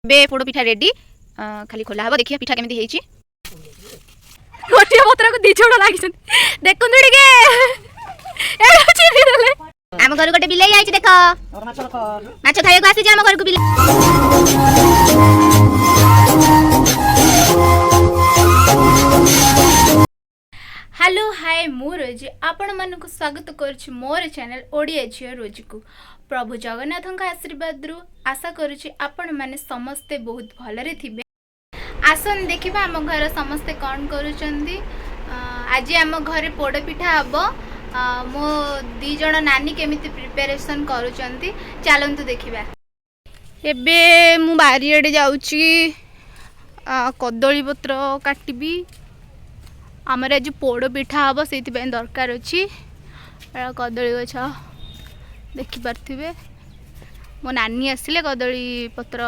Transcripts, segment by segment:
बे पोड़ पिठा ready खाली खोला हबो देखिया पिठा केमिति हेची गोटिया पत्र को दी छोड़ लागिसन देखन टिके ए चिरी देले हम घर गोटे बिलाई आइछ देखो और माछ खाए को आसी जे हम घर को बिलाई हेलो हाय मु रोजी आपण मन को स्वागत करछि मोर चैनल ओडिया झिया रोजी को प्रभु जगन्नाथ का आशीर्वाद रु आशा करुछि आपण माने समस्ते बहुत भलरे थिबे। आसन देखिबा आम घर समस्ते कौन करूचंदी। आज आम घरे पोड़ पिठा हबो मो दी जण नानी केमिति प्रिपरेशन करूचंती चलंतु देखिबा। एबे मु बारिएडे जाउची कदली पत्र काटिबी आमर आज पोड़ पिठा हम से दरकार अच्छी कदली गछ देखिपे मो नानी आसिले कदली पत्र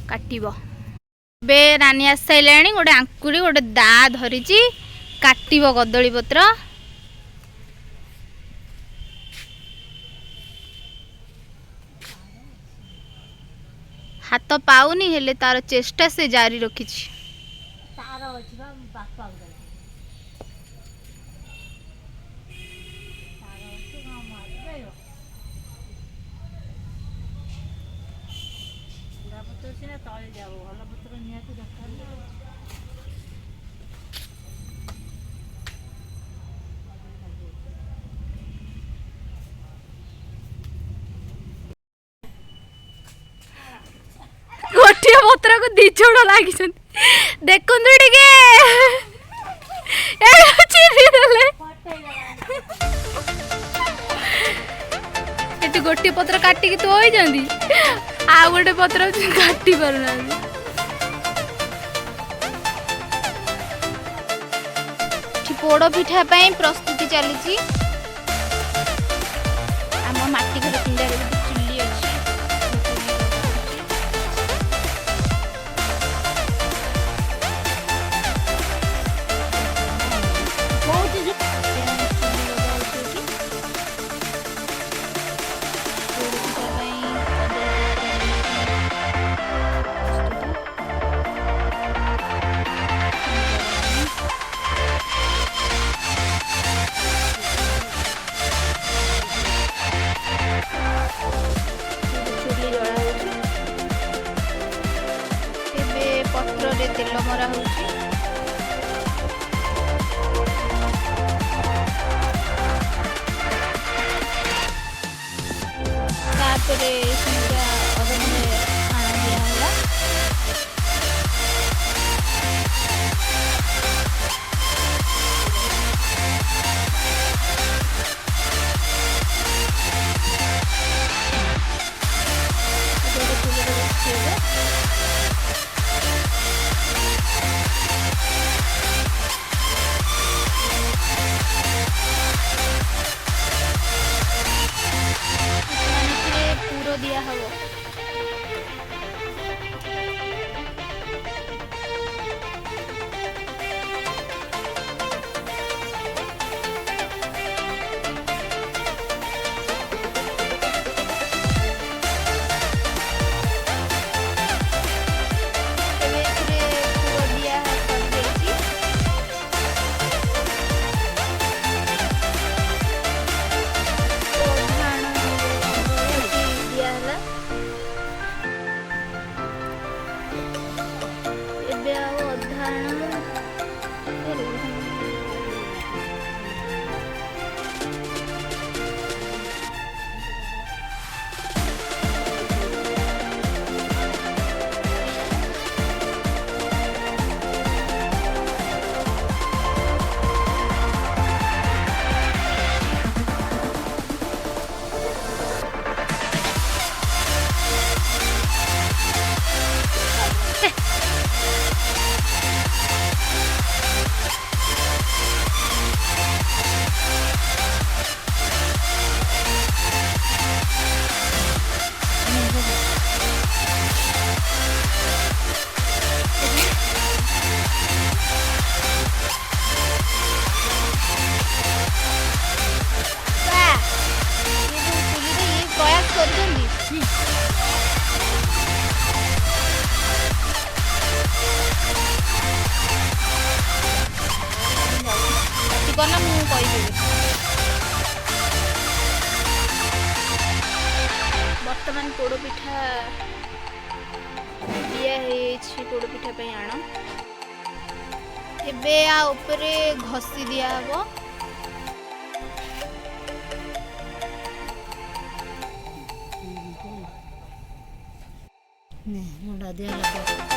काटब बे नानी आस सारे गोटे आंकुरी गोटे दा धरी काटब कदली पत्र हाथ पाऊनी हेले तार चेष्टा से जारी रखी गोटिया पत्र को दी छोड़ लागिसन देखन टिके ए चिरी देले एटी गोटिया पत्र काटी के तो होई जंदी आ गोटे पत्र काटी परना पोड़ पिठा प्रस्तुति चली आम माटी घर पिंडारे चुली अच्छी पत्र तेल मरा होची तापरे सिंगा ओवन में आना दिया होला दिया हबो पिठा पे आण एबे आ ऊपरे घसी दिया हबो मुंडा दिया लगा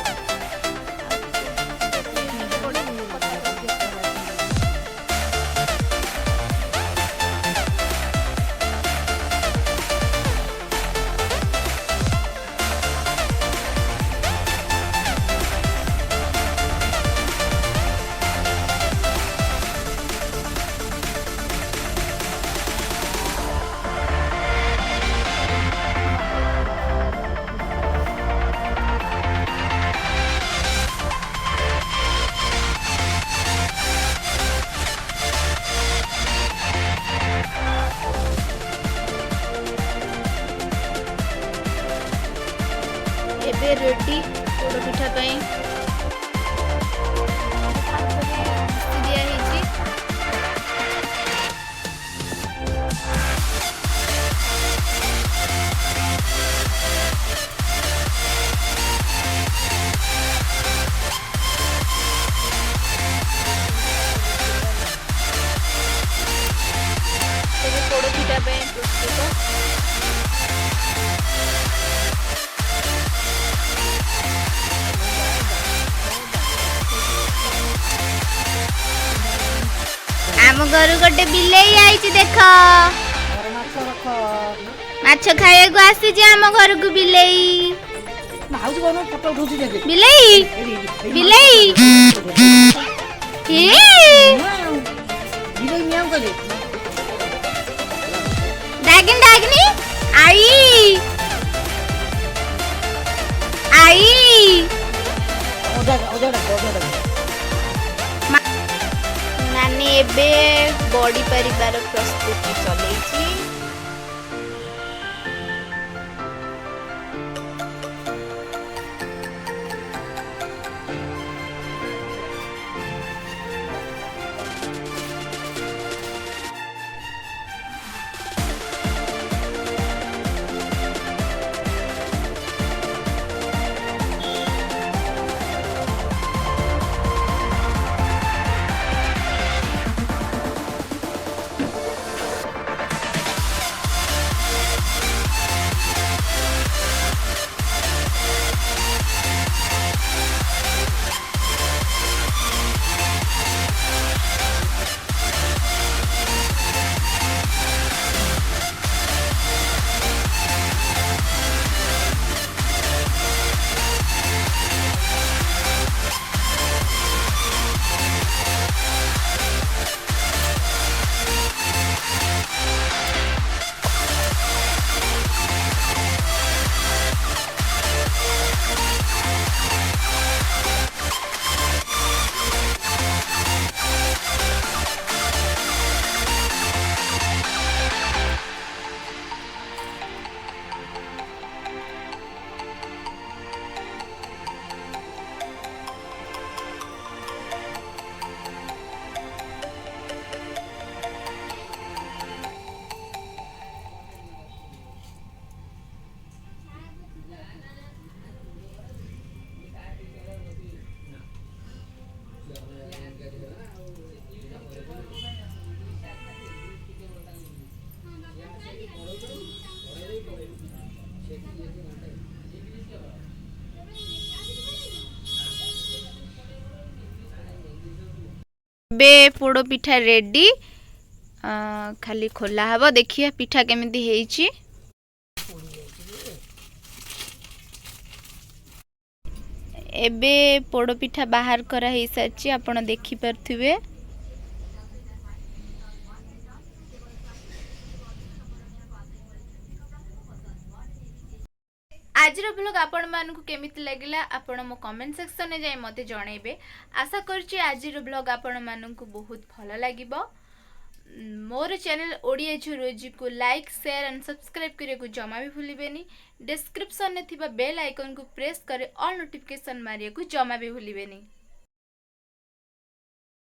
एबे रेडी पोड़ पिठा दिया पोड़ पिठा प्रस्तुत आम घर गोटे बिलेई आई देख माछ खाए को आसी आम घर को बिलेई बिलेई बिलेई डागिन डागिनी आई आई नानी एबे बॉडी परिवार प्रस्तुति चलैछि बे पोड़ पिठा रेडी खाली खोला हबो देखिए पिठा केमिति हेइची एबे पोड़ पिठा बाहर करा हेइ साची आपण देखि परथिबे आज ब्लॉग आपण मानकु केमिति लागिला आपण मो कमेंट सेक्शन में जाई मते जणाइबे आशा करछि आज ब्लॉग आपण मानकु बहुत भलो लागिबो मोर चैनल ओडिया झियो रोजी को लाइक शेयर एंड सब्सक्राइब करे को जमा भी भूलिबेनी डिस्क्रिप्शन में थिबा बेल आइकन को प्रेस करे ऑल नोटिफिकेशन मारिया को जमा भी भूलिबेनी।